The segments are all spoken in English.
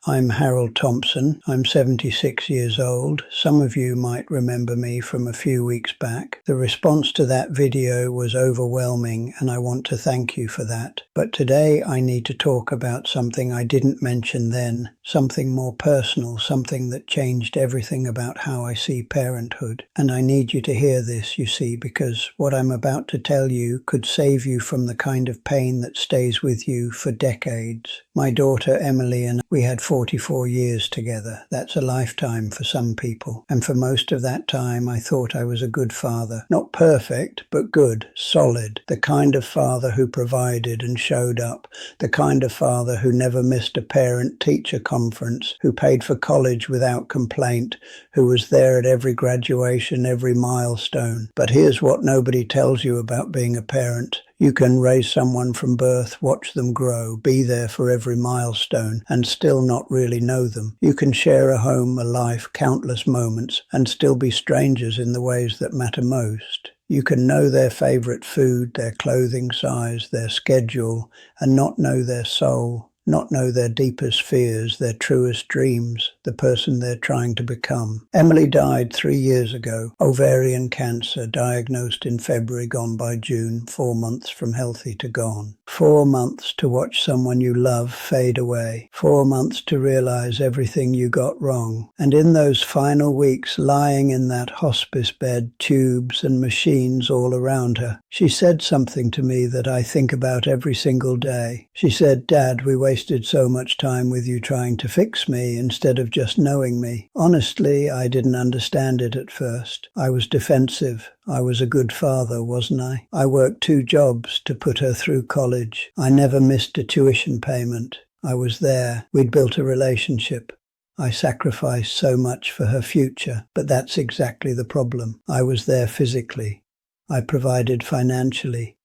I'm Harold Thompson. I'm 76 years old. Some of you might remember me from a few weeks back. The response to that video was overwhelming, and I want to thank you for that. But today I need to talk about something I didn't mention then, something more personal, something that changed everything about how I see parenthood. And I need you to hear this, you see, because what I'm about to tell you could save you from the kind of pain that stays with you for decades. My daughter Emily and we had 44 years together. That's a lifetime for some people. And for most of that time, I thought I was a good father. Not perfect, but good, solid. The kind of father who provided and showed up. The kind of father who never missed a parent-teacher conference, who paid for college without complaint, who was there at every graduation, every milestone. But here's what nobody tells you about being a parent. You can raise someone from birth, watch them grow, be there for every milestone, and still not really know them. You can share a home, a life, countless moments, and still be strangers in the ways that matter most. You can know their favorite food, their clothing size, their schedule, and not know their soul, not know their deepest fears, their truest dreams, the person they're trying to become. Emily died 3 years ago. Ovarian cancer, diagnosed in February, gone by June, 4 months from healthy to gone. 4 months to watch someone you love fade away. 4 months to realize everything you got wrong. And in those final weeks, lying in that hospice bed, tubes and machines all around her, she said something to me that I think about every single day. She said, "Dad, we wasted so much time with you trying to fix me instead of just knowing me." Honestly, I didn't understand it at first. I was defensive. I was a good father, wasn't I? I worked 2 jobs to put her through college. I never missed a tuition payment. I was there. We'd built a relationship. I sacrificed so much for her future, but that's exactly the problem. I was there physically. I provided financially.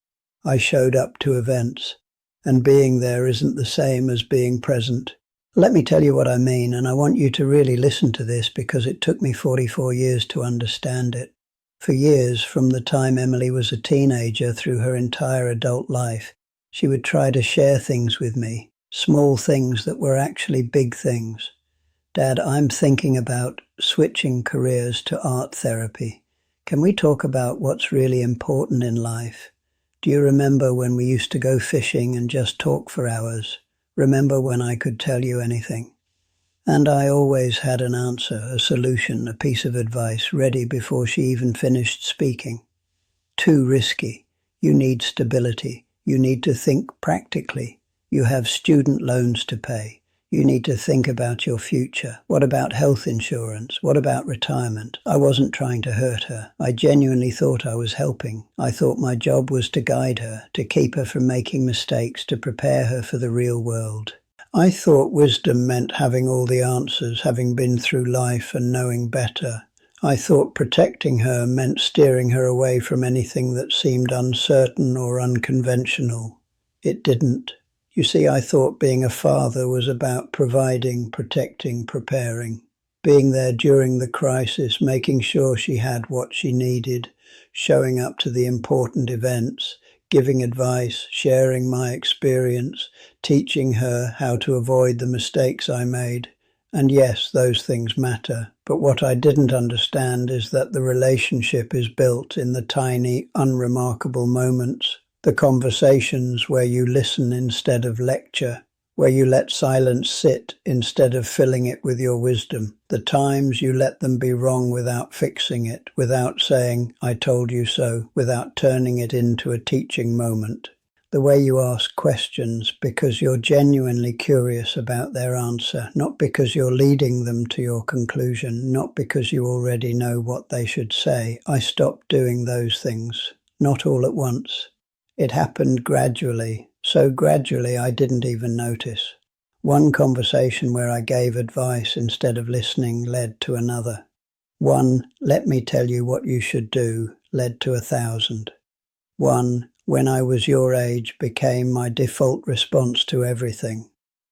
I showed up to events. And being there isn't the same as being present. Let me tell you what I mean, and I want you to really listen to this because it took me 44 years to understand it. For years, from the time Emily was a teenager through her entire adult life, she would try to share things with me, small things that were actually big things. "Dad, I'm thinking about switching careers to art therapy. Can we talk about what's really important in life? Do you remember when we used to go fishing and just talk for hours? Remember when I could tell you anything?" And I always had an answer, a solution, a piece of advice ready before she even finished speaking. Too risky. You need stability. You need to think practically. You have student loans to pay. You need to think about your future. What about health insurance? What about retirement? I wasn't trying to hurt her. I genuinely thought I was helping. I thought my job was to guide her, to keep her from making mistakes, to prepare her for the real world. I thought wisdom meant having all the answers, having been through life and knowing better. I thought protecting her meant steering her away from anything that seemed uncertain or unconventional. It didn't. You see, I thought being a father was about providing, protecting, preparing, being there during the crisis, making sure she had what she needed, showing up to the important events, giving advice, sharing my experience, teaching her how to avoid the mistakes I made. And yes, those things matter. But what I didn't understand is that the relationship is built in the tiny, unremarkable moments. The conversations where you listen instead of lecture, where you let silence sit instead of filling it with your wisdom. The times you let them be wrong without fixing it, without saying, "I told you so," without turning it into a teaching moment. The way you ask questions because you're genuinely curious about their answer, not because you're leading them to your conclusion, not because you already know what they should say. I stopped doing those things, not all at once. It happened gradually, so gradually I didn't even notice. One conversation where I gave advice instead of listening led to another. One, "Let me tell you what you should do," led to 1,000. One, "When I was your age," became my default response to everything.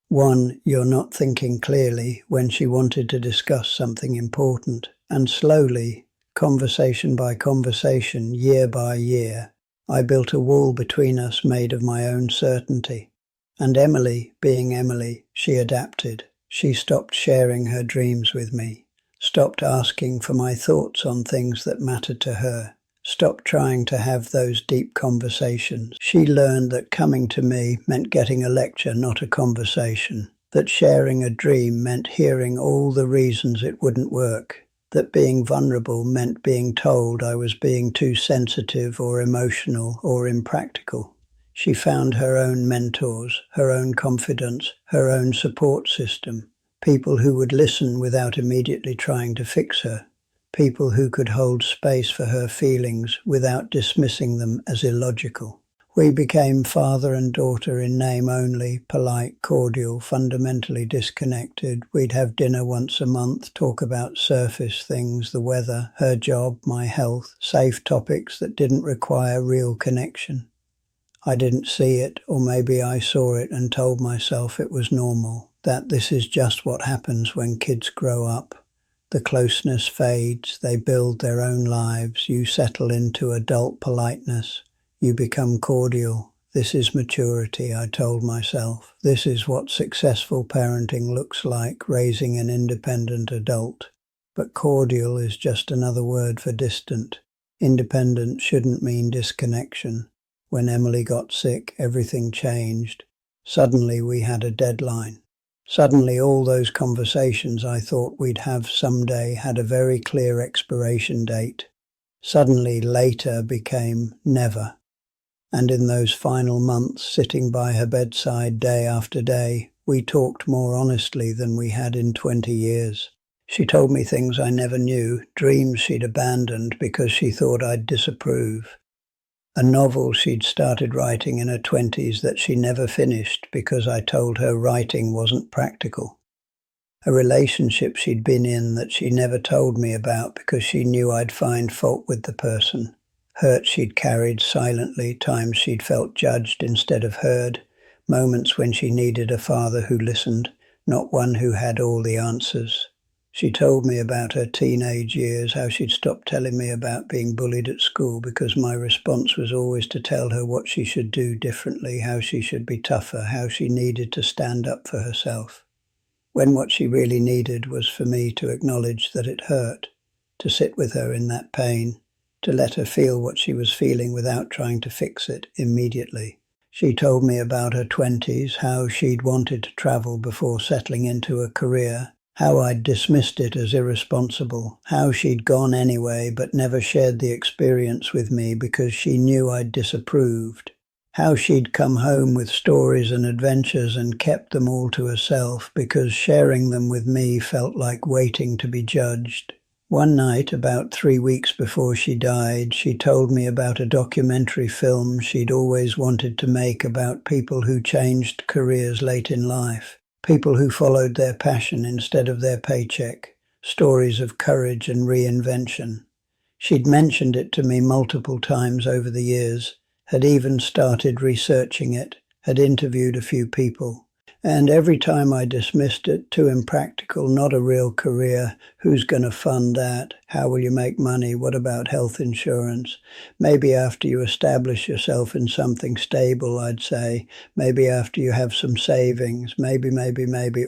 One, "You're not thinking clearly," when she wanted to discuss something important. And slowly, conversation by conversation, year by year, I built a wall between us made of my own certainty. And Emily, being Emily, she adapted. She stopped sharing her dreams with me, stopped asking for my thoughts on things that mattered to her, stopped trying to have those deep conversations. She learned that coming to me meant getting a lecture, not a conversation, that sharing a dream meant hearing all the reasons it wouldn't work, that being vulnerable meant being told I was being too sensitive or emotional or impractical. She found her own mentors, her own confidence, her own support system, people who would listen without immediately trying to fix her, people who could hold space for her feelings without dismissing them as illogical. We became father and daughter in name only, polite, cordial, fundamentally disconnected. We'd have dinner once a month, talk about surface things, the weather, her job, my health, safe topics that didn't require real connection. I didn't see it, or maybe I saw it and told myself it was normal, that this is just what happens when kids grow up. The closeness fades, they build their own lives, you settle into adult politeness, you become cordial. This is maturity, I told myself. This is what successful parenting looks like, raising an independent adult. But cordial is just another word for distant. Independent shouldn't mean disconnection. When Emily got sick, everything changed. Suddenly we had a deadline. Suddenly all those conversations I thought we'd have someday had a very clear expiration date. Suddenly later became never. And in those final months, sitting by her bedside day after day, we talked more honestly than we had in 20 years. She told me things I never knew, dreams she'd abandoned because she thought I'd disapprove. A novel she'd started writing in her 20s that she never finished because I told her writing wasn't practical. A relationship she'd been in that she never told me about because she knew I'd find fault with the person. Hurt she'd carried silently, times she'd felt judged instead of heard, moments when she needed a father who listened, not one who had all the answers. She told me about her teenage years, how she'd stopped telling me about being bullied at school because my response was always to tell her what she should do differently, how she should be tougher, how she needed to stand up for herself. When what she really needed was for me to acknowledge that it hurt, to sit with her in that pain, to let her feel what she was feeling without trying to fix it immediately. She told me about her 20s, how she'd wanted to travel before settling into a career, how I'd dismissed it as irresponsible, how she'd gone anyway but never shared the experience with me because she knew I'd disapproved, how she'd come home with stories and adventures and kept them all to herself because sharing them with me felt like waiting to be judged. One night, about 3 weeks before she died, she told me about a documentary film she'd always wanted to make about people who changed careers late in life. People who followed their passion instead of their paycheck, stories of courage and reinvention. She'd mentioned it to me multiple times over the years, had even started researching it, had interviewed a few people. And every time I dismissed it, too impractical, not a real career, who's going to fund that, how will you make money, what about health insurance, maybe after you establish yourself in something stable, I'd say, maybe after you have some savings, maybe,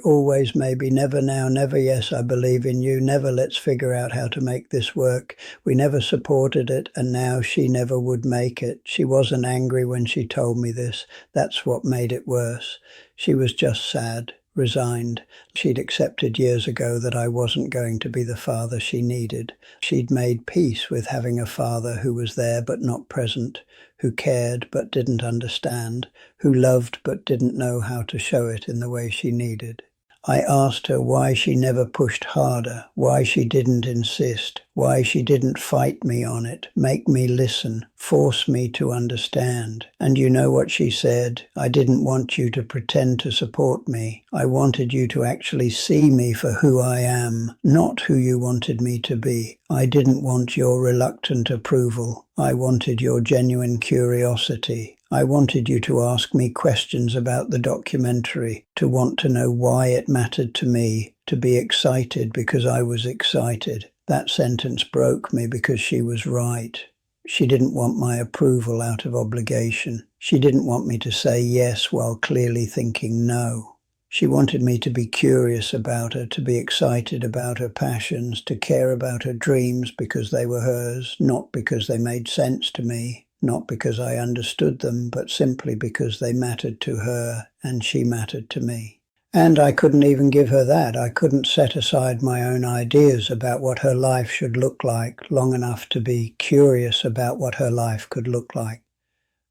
always maybe, never now, never yes, I believe in you, never let's figure out how to make this work, we never supported it, and now she never would make it. She wasn't angry when she told me this, that's what made it worse. She was just sad, resigned. She'd accepted years ago that I wasn't going to be the father she needed. She'd made peace with having a father who was there but not present, who cared but didn't understand, who loved but didn't know how to show it in the way she needed. I asked her why she never pushed harder, why she didn't insist, why she didn't fight me on it, make me listen, force me to understand. And you know what she said? I didn't want you to pretend to support me. I wanted you to actually see me for who I am, not who you wanted me to be. I didn't want your reluctant approval. I wanted your genuine curiosity. I wanted you to ask me questions about the documentary, to want to know why it mattered to me, to be excited because I was excited. That sentence broke me because she was right. She didn't want my approval out of obligation. She didn't want me to say yes while clearly thinking no. She wanted me to be curious about her, to be excited about her passions, to care about her dreams because they were hers, not because they made sense to me, not because I understood them, but simply because they mattered to her and she mattered to me. And I couldn't even give her that. I couldn't set aside my own ideas about what her life should look like long enough to be curious about what her life could look like.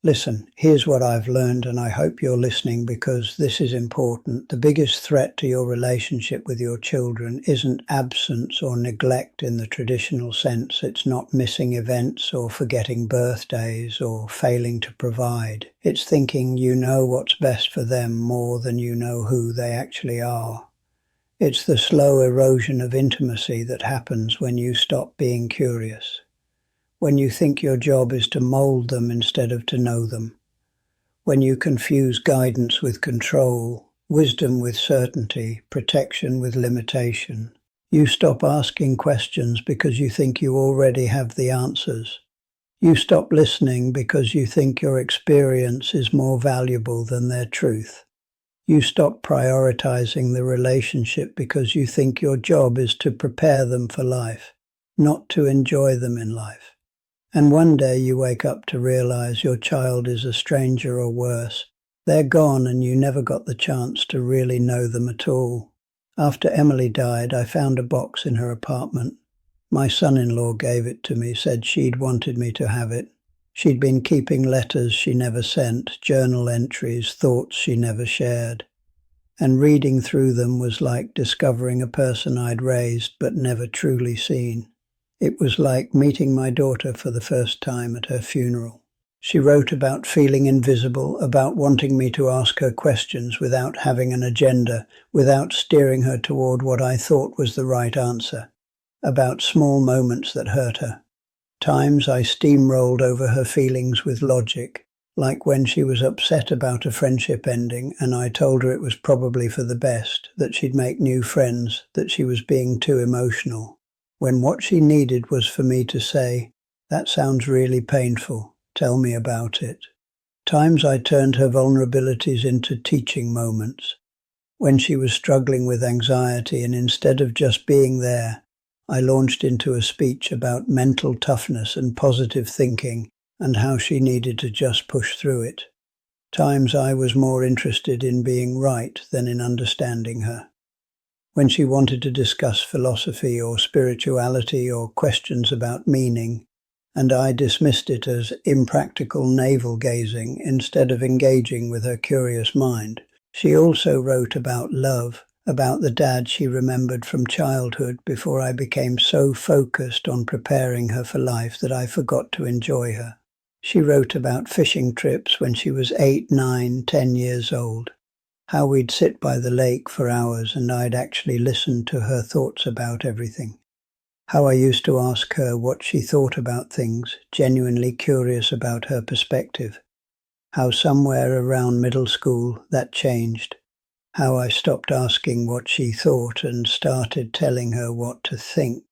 Listen, here's what I've learned, and I hope you're listening because this is important. The biggest threat to your relationship with your children isn't absence or neglect in the traditional sense. It's not missing events or forgetting birthdays or failing to provide. It's thinking you know what's best for them more than you know who they actually are. It's the slow erosion of intimacy that happens when you stop being curious. When you think your job is to mold them instead of to know them, when you confuse guidance with control, wisdom with certainty, protection with limitation, you stop asking questions because you think you already have the answers. You stop listening because you think your experience is more valuable than their truth. You stop prioritizing the relationship because you think your job is to prepare them for life, not to enjoy them in life. And one day you wake up to realize your child is a stranger or worse. They're gone and you never got the chance to really know them at all. After Emily died, I found a box in her apartment. My son-in-law gave it to me, said she'd wanted me to have it. She'd been keeping letters she never sent, journal entries, thoughts she never shared. And reading through them was like discovering a person I'd raised but never truly seen. It was like meeting my daughter for the first time at her funeral. She wrote about feeling invisible, about wanting me to ask her questions without having an agenda, without steering her toward what I thought was the right answer, about small moments that hurt her. Times I steamrolled over her feelings with logic, like when she was upset about a friendship ending and I told her it was probably for the best, that she'd make new friends, that she was being too emotional. When what she needed was for me to say, "That sounds really painful, tell me about it." Times I turned her vulnerabilities into teaching moments. When she was struggling with anxiety and instead of just being there, I launched into a speech about mental toughness and positive thinking and how she needed to just push through it. Times I was more interested in being right than in understanding her. When she wanted to discuss philosophy or spirituality or questions about meaning, and I dismissed it as impractical navel-gazing instead of engaging with her curious mind. She also wrote about love, about the dad she remembered from childhood before I became so focused on preparing her for life that I forgot to enjoy her. She wrote about fishing trips when she was 8, 9, 10 years old. How we'd sit by the lake for hours and I'd actually listen to her thoughts about everything. How I used to ask her what she thought about things, genuinely curious about her perspective. How somewhere around middle school that changed. How I stopped asking what she thought and started telling her what to think.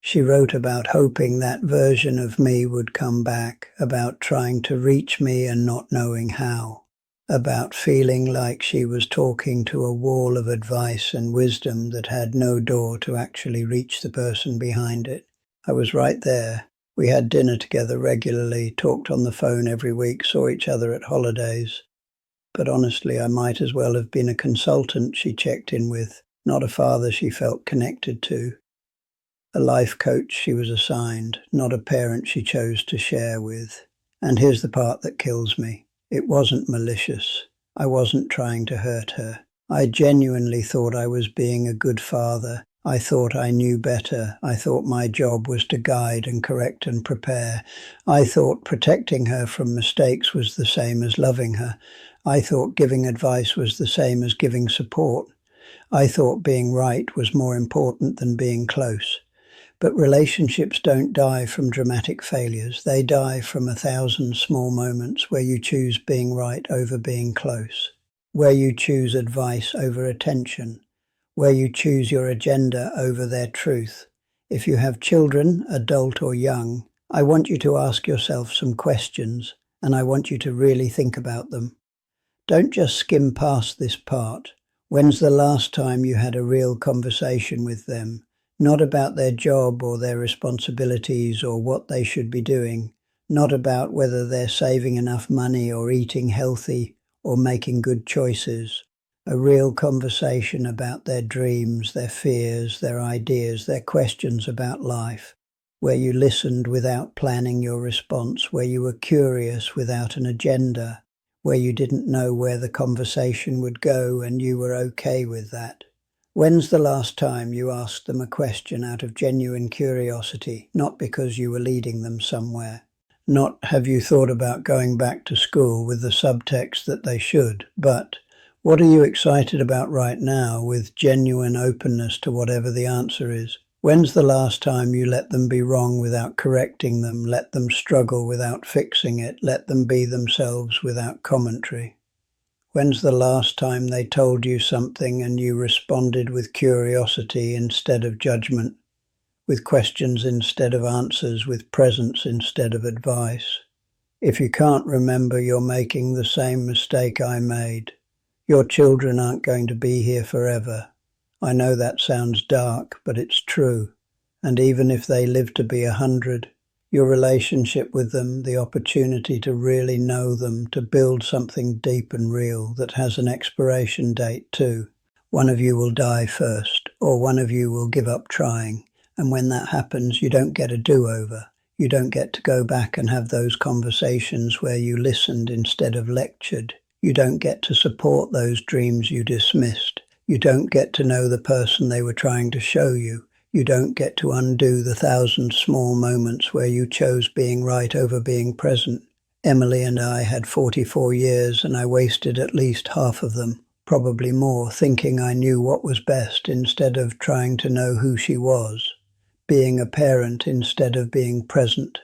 She wrote about hoping that version of me would come back, about trying to reach me and not knowing how. About feeling like she was talking to a wall of advice and wisdom that had no door to actually reach the person behind it. I was right there. We had dinner together regularly, talked on the phone every week, saw each other at holidays. But honestly, I might as well have been a consultant she checked in with, not a father she felt connected to. A life coach she was assigned, not a parent she chose to share with. And here's the part that kills me. It wasn't malicious. I wasn't trying to hurt her. I genuinely thought I was being a good father. I thought I knew better. I thought my job was to guide and correct and prepare. I thought protecting her from mistakes was the same as loving her. I thought giving advice was the same as giving support. I thought being right was more important than being close. But relationships don't die from dramatic failures. They die from 1,000 small moments where you choose being right over being close, where you choose advice over attention, where you choose your agenda over their truth. If you have children, adult or young, I want you to ask yourself some questions, and I want you to really think about them. Don't just skim past this part. When's the last time you had a real conversation with them? Not about their job or their responsibilities or what they should be doing. Not about whether they're saving enough money or eating healthy or making good choices. A real conversation about their dreams, their fears, their ideas, their questions about life, where you listened without planning your response, where you were curious without an agenda, where you didn't know where the conversation would go and you were okay with that. When's the last time you asked them a question out of genuine curiosity, not because you were leading them somewhere? Not have you thought about going back to school with the subtext that they should, but what are you excited about right now with genuine openness to whatever the answer is? When's the last time you let them be wrong without correcting them, let them struggle without fixing it, let them be themselves without commentary? When's the last time they told you something and you responded with curiosity instead of judgment, with questions instead of answers, with presence instead of advice? If you can't remember, you're making the same mistake I made. Your children aren't going to be here forever. I know that sounds dark, but it's true. And even if they live to be 100, your relationship with them, the opportunity to really know them, to build something deep and real that has an expiration date too. One of you will die first, or one of you will give up trying. And when that happens, you don't get a do-over. You don't get to go back and have those conversations where you listened instead of lectured. You don't get to support those dreams you dismissed. You don't get to know the person they were trying to show you. You don't get to undo the 1,000 small moments where you chose being right over being present. Emily and I had 44 years and I wasted at least half of them, probably more, thinking I knew what was best instead of trying to know who she was. Being a parent instead of being present.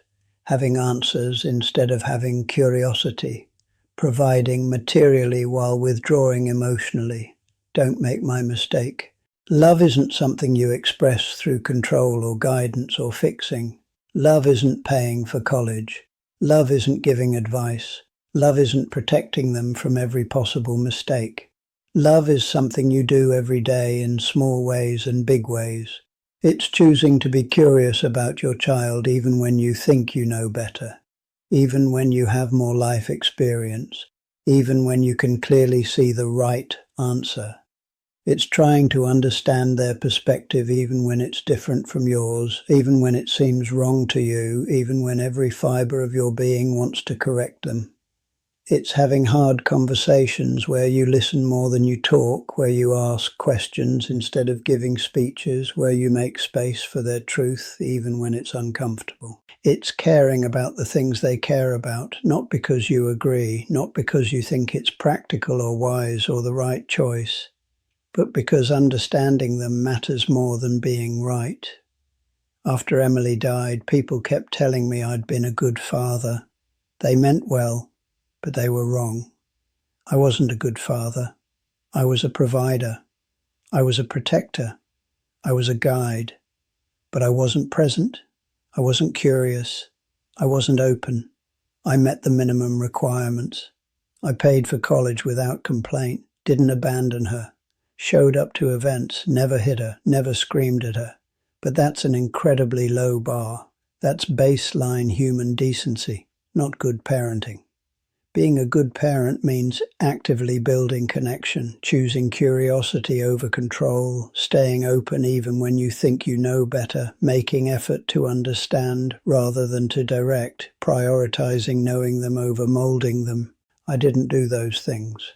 Having answers instead of having curiosity. Providing materially while withdrawing emotionally. Don't make my mistake. Love isn't something you express through control or guidance or fixing. Love isn't paying for college. Love isn't giving advice. Love isn't protecting them from every possible mistake. Love is something you do every day in small ways and big ways. It's choosing to be curious about your child even when you think you know better, even when you have more life experience, even when you can clearly see the right answer. It's trying to understand their perspective even when it's different from yours, even when it seems wrong to you, even when every fiber of your being wants to correct them. It's having hard conversations where you listen more than you talk, where you ask questions instead of giving speeches, where you make space for their truth even when it's uncomfortable. It's caring about the things they care about, not because you agree, not because you think it's practical or wise or the right choice, but because understanding them matters more than being right. After Emily died, people kept telling me I'd been a good father. They meant well, but they were wrong. I wasn't a good father. I was a provider. I was a protector. I was a guide. But I wasn't present. I wasn't curious. I wasn't open. I met the minimum requirements. I paid for college without complaint, didn't abandon her. Showed up to events, never hit her, never screamed at her. But that's an incredibly low bar. That's baseline human decency, not good parenting. Being a good parent means actively building connection, choosing curiosity over control, staying open even when you think you know better, making effort to understand rather than to direct, prioritizing knowing them over molding them. I didn't do those things.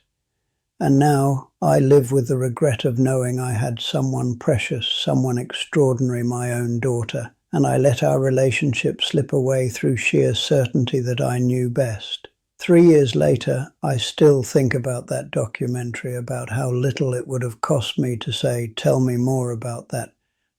And now I live with the regret of knowing I had someone precious, someone extraordinary, my own daughter, and I let our relationship slip away through sheer certainty that I knew best. 3 years later, I still think about that documentary, about how little it would have cost me to say, tell me more about that.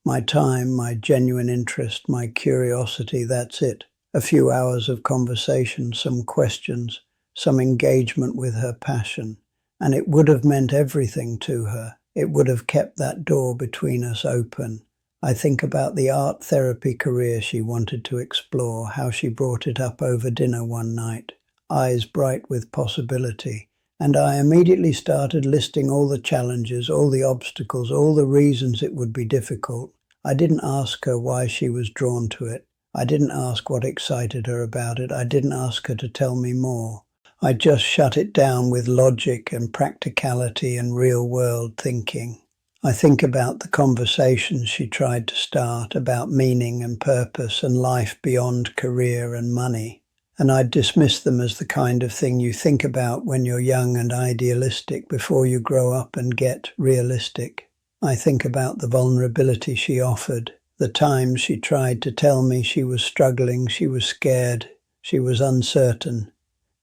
My time, my genuine interest, my curiosity, that's it. A few hours of conversation, some questions, some engagement with her passion. And it would have meant everything to her. It would have kept that door between us open. I think about the art therapy career she wanted to explore, how she brought it up over dinner one night, eyes bright with possibility, And I immediately started listing all the challenges, all the obstacles, all the reasons it would be difficult. I didn't ask her why she was drawn to it. I didn't ask what excited her about it. I didn't ask her to tell me more. I just shut it down with logic and practicality and real-world thinking. I think about the conversations she tried to start about meaning and purpose and life beyond career and money. And I'd dismiss them as the kind of thing you think about when you're young and idealistic before you grow up and get realistic. I think about the vulnerability she offered, the times she tried to tell me she was struggling, she was scared, she was uncertain.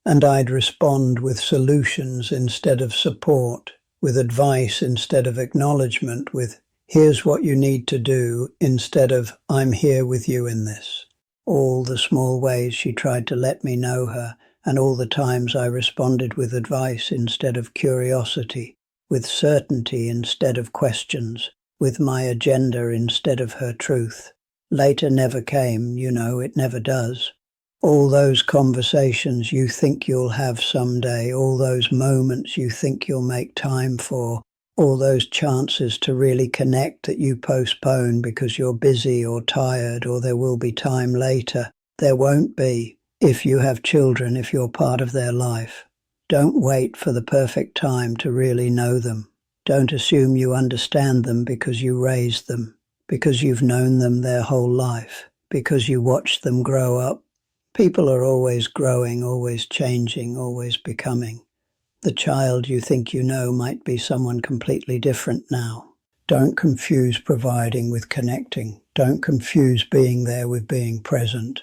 And I'd respond with solutions instead of support, with advice instead of acknowledgement, with here's what you need to do instead of I'm here with you in this. All the small ways she tried to let me know her, and all the times I responded with advice instead of curiosity, with certainty instead of questions, with my agenda instead of her truth. Later never came, it never does. All those conversations you think you'll have someday, all those moments you think you'll make time for, all those chances to really connect that you postpone because you're busy or tired or there will be time later. There won't be, if you have children, if you're part of their life. Don't wait for the perfect time to really know them. Don't assume you understand them because you raised them, because you've known them their whole life, because you watched them grow up. People are always growing, always changing, always becoming. The child you think you know might be someone completely different now. Don't confuse providing with connecting. Don't confuse being there with being present.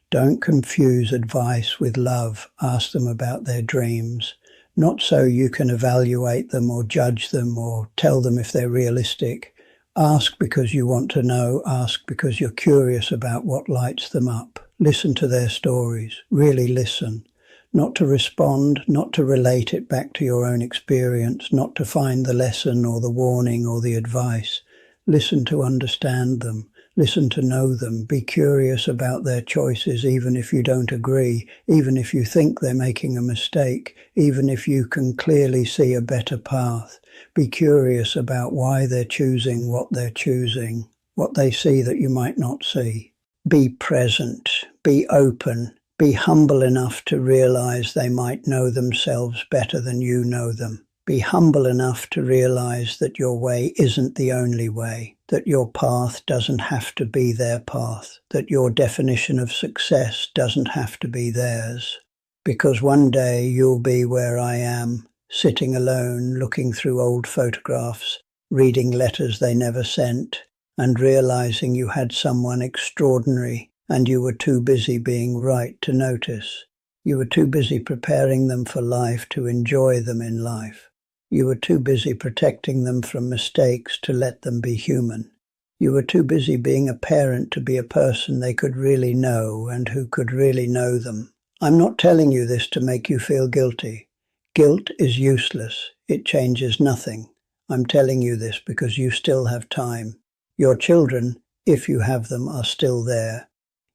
Don't confuse advice with love. Ask them about their dreams. Not so you can evaluate them or judge them or tell them if they're realistic. Ask because you want to know. Ask because you're curious about what lights them up. Listen to their stories. Really listen. Not to respond, not to relate it back to your own experience, not to find the lesson or the warning or the advice. Listen to understand them. Listen to know them. Be curious about their choices, even if you don't agree, even if you think they're making a mistake, even if you can clearly see a better path. Be curious about why they're choosing what they're choosing, what they see that you might not see. Be present. Be open. Be humble enough to realize they might know themselves better than you know them. Be humble enough to realize that your way isn't the only way, that your path doesn't have to be their path, that your definition of success doesn't have to be theirs. Because one day you'll be where I am, sitting alone, looking through old photographs, reading letters they never sent, and realizing you had someone extraordinary and you were too busy being right to notice. You were too busy preparing them for life to enjoy them in life. You were too busy protecting them from mistakes to let them be human. You were too busy being a parent to be a person they could really know and who could really know them. I'm not telling you this to make you feel guilty. Guilt is useless. It changes nothing. I'm telling you this because you still have time. Your children, if you have them, are still there.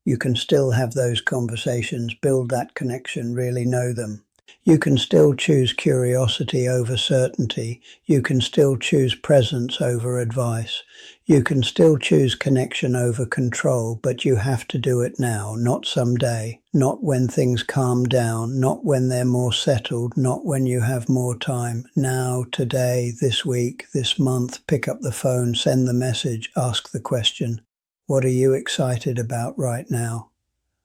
You can still have those conversations, build that connection, really know them. You can still choose curiosity over certainty. You can still choose presence over advice. You can still choose connection over control, but you have to do it now, not someday, not when things calm down, not when they're more settled, not when you have more time. Now, today, this week, this month, pick up the phone, send the message, ask the question. What are you excited about right now?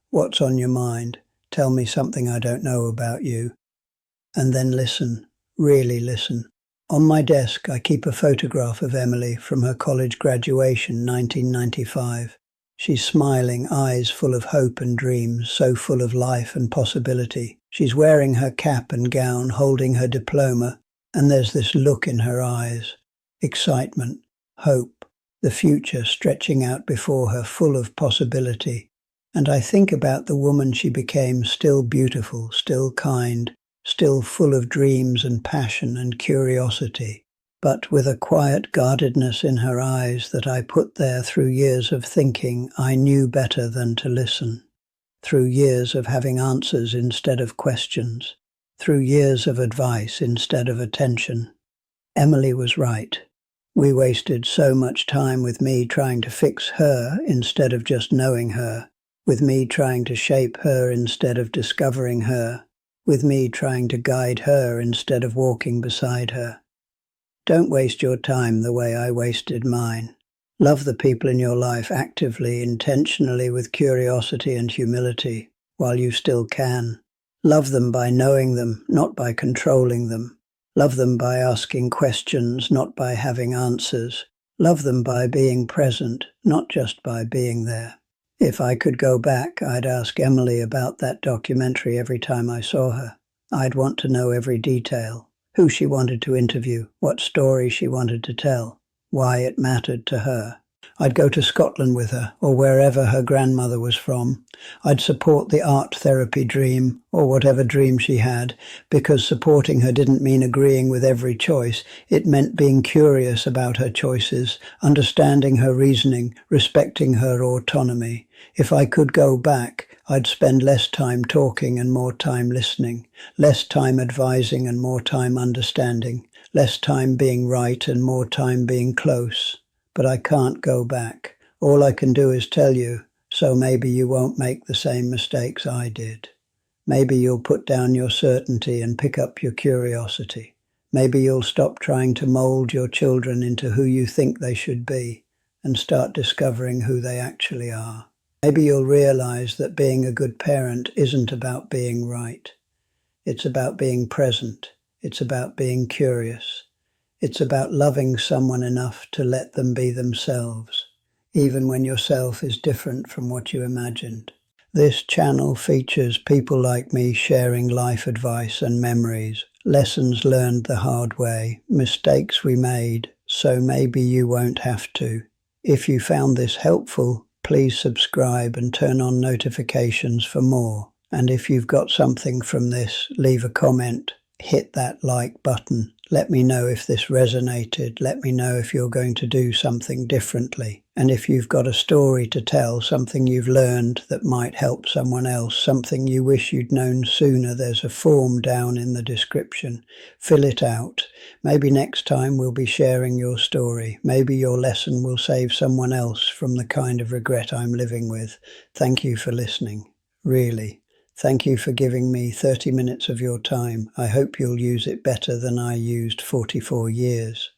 What's on your mind? Tell me something I don't know about you. And then listen, really listen. On my desk, I keep a photograph of Emily from her college graduation, 1995. She's smiling, eyes full of hope and dreams, so full of life and possibility. She's wearing her cap and gown, holding her diploma, and there's this look in her eyes. Excitement, hope. The future stretching out before her, full of possibility. And I think about the woman she became, still beautiful, still kind, still full of dreams and passion and curiosity, but with a quiet guardedness in her eyes that I put there through years of thinking I knew better than to listen, through years of having answers instead of questions, through years of advice instead of attention. Emily was right. We wasted so much time with me trying to fix her instead of just knowing her, with me trying to shape her instead of discovering her, with me trying to guide her instead of walking beside her. Don't waste your time the way I wasted mine. Love the people in your life actively, intentionally, with curiosity and humility, while you still can. Love them by knowing them, not by controlling them. Love them by asking questions, not by having answers. Love them by being present, not just by being there. If I could go back, I'd ask Emily about that documentary every time I saw her. I'd want to know every detail. Who she wanted to interview, what story she wanted to tell, why it mattered to her. I'd go to Scotland with her, or wherever her grandmother was from. I'd support the art therapy dream, or whatever dream she had, because supporting her didn't mean agreeing with every choice. It meant being curious about her choices, understanding her reasoning, respecting her autonomy. If I could go back, I'd spend less time talking and more time listening, less time advising and more time understanding, less time being right and more time being close. But I can't go back. All I can do is tell you, so maybe you won't make the same mistakes I did. Maybe you'll put down your certainty and pick up your curiosity. Maybe you'll stop trying to mold your children into who you think they should be and start discovering who they actually are. Maybe you'll realize that being a good parent isn't about being right. It's about being present. It's about being curious. It's about loving someone enough to let them be themselves, even when yourself is different from what you imagined. This channel features people like me sharing life advice and memories, lessons learned the hard way, mistakes we made, so maybe you won't have to. If you found this helpful, please subscribe and turn on notifications for more. And if you've got something from this, leave a comment, hit that like button. Let me know if this resonated. Let me know if you're going to do something differently. And if you've got a story to tell, something you've learned that might help someone else, something you wish you'd known sooner, there's a form down in the description. Fill it out. Maybe next time we'll be sharing your story. Maybe your lesson will save someone else from the kind of regret I'm living with. Thank you for listening. Really. Thank you for giving me 30 minutes of your time. I hope you'll use it better than I used 44 years.